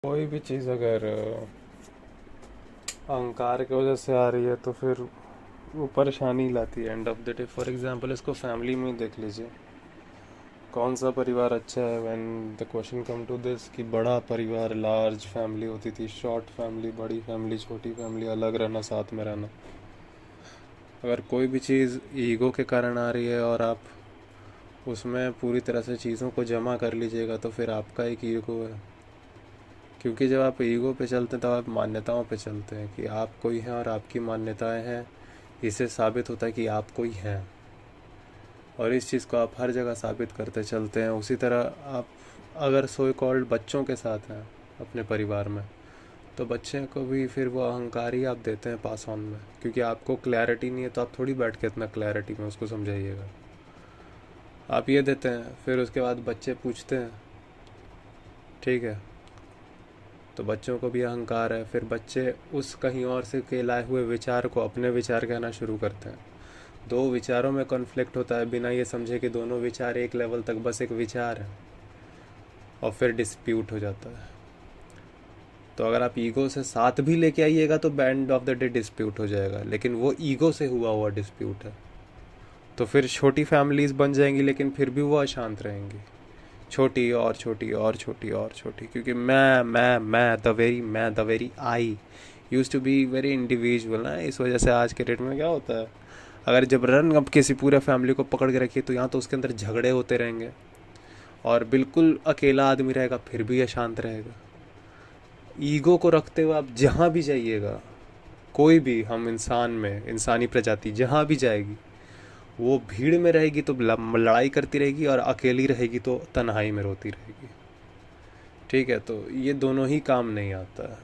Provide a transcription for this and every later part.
कोई भी चीज़ अगर अहंकार की वजह से आ रही है तो फिर वो परेशानी लाती है end of the day. For example इसको फैमिली में ही देख लीजिए, कौन सा परिवार अच्छा है। When the question come to this कि बड़ा परिवार, लार्ज फैमिली होती थी, शॉर्ट फैमिली, बड़ी फैमिली, छोटी फैमिली, अलग रहना, साथ में रहना। अगर कोई भी चीज़ ईगो के कारण आ रही है और आप उसमें पूरी तरह से चीज़ों को जमा कर लीजिएगा तो फिर आपका एक ईगो है। क्योंकि जब आप ईगो पे चलते हैं तब आप मान्यताओं पे चलते हैं कि आप कोई हैं और आपकी मान्यताएं हैं। इससे साबित होता है कि आप कोई हैं और इस चीज़ को आप हर जगह साबित करते चलते हैं। उसी तरह आप अगर सो कॉल्ड बच्चों के साथ हैं अपने परिवार में, तो बच्चे को भी फिर वो अहंकार ही आप देते हैं पास ऑन में। क्योंकि आपको क्लैरिटी नहीं है तो आप थोड़ी बैठ के इतना क्लैरिटी में उसको समझाइएगा। आप ये देते हैं, फिर उसके बाद बच्चे पूछते हैं, ठीक है, तो बच्चों को भी अहंकार है। फिर बच्चे उस कहीं और से के लाए हुए विचार को अपने विचार कहना शुरू करते हैं। दो विचारों में कॉन्फ्लिक्ट होता है बिना ये समझे कि दोनों विचार एक लेवल तक बस एक विचार है, और फिर डिस्प्यूट हो जाता है। तो अगर आप ईगो से साथ भी लेके आइएगा तो and of the day dispute हो जाएगा, लेकिन वो ईगो से हुआ डिस्प्यूट है। तो फिर छोटी फैमिलीज बन जाएंगी लेकिन फिर भी वो अशांत रहेंगी। छोटी और छोटी और छोटी और छोटी, क्योंकि the very I use to be very individual ना। इस वजह से आज के डेट में क्या होता है, अगर जब रन अब किसी पूरे फैमिली को पकड़ के रखिए तो यहाँ तो उसके अंदर झगड़े होते रहेंगे, और बिल्कुल अकेला आदमी रहेगा फिर भी अशांत रहेगा। ईगो को रखते हुए आप जहाँ भी जाइएगा, कोई भी, हम इंसान में इंसानी प्रजाति जहाँ भी जाएगी, वो भीड़ में रहेगी तो लड़ाई करती रहेगी, और अकेली रहेगी तो तन्हाई में रोती रहेगी। ठीक है, तो ये दोनों ही काम नहीं आता है,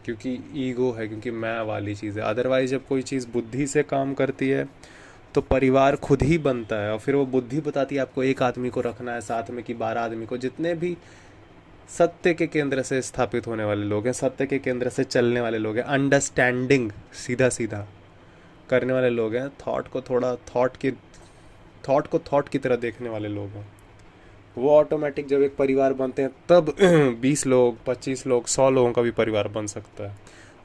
क्योंकि ईगो है, क्योंकि मैं वाली चीज़ है। अदरवाइज जब कोई चीज़ बुद्धि से काम करती है तो परिवार खुद ही बनता है, और फिर वो बुद्धि बताती है आपको एक आदमी को रखना है साथ में कि 12 आदमी को। जितने भी सत्य के केंद्र से स्थापित होने वाले लोग हैं, सत्य के केंद्र से चलने वाले लोग हैं, अंडरस्टैंडिंग सीधा सीधा करने वाले लोग हैं, थॉट को थॉट की तरह देखने वाले लोग हैं, वो ऑटोमेटिक जब एक परिवार बनते हैं तब 20 लोग, 25 लोग, 100 लोगों का भी परिवार बन सकता है,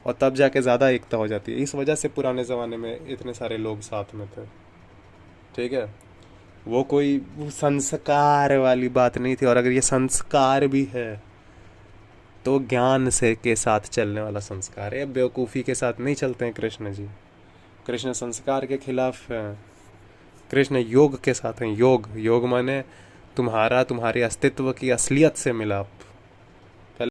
और तब जाके ज़्यादा एकता हो जाती है। इस वजह से पुराने ज़माने में इतने सारे लोग साथ में थे। ठीक है, वो संस्कार वाली बात नहीं थी। और अगर ये संस्कार भी है तो ज्ञान से के साथ चलने वाला संस्कार है, बेवकूफ़ी के साथ नहीं चलते हैं कृष्ण जी। कृष्ण संस्कार के खिलाफ हैं। कृष्ण योग के साथ हैं। योग माने तुम्हारे अस्तित्व की असलियत से मिलाप।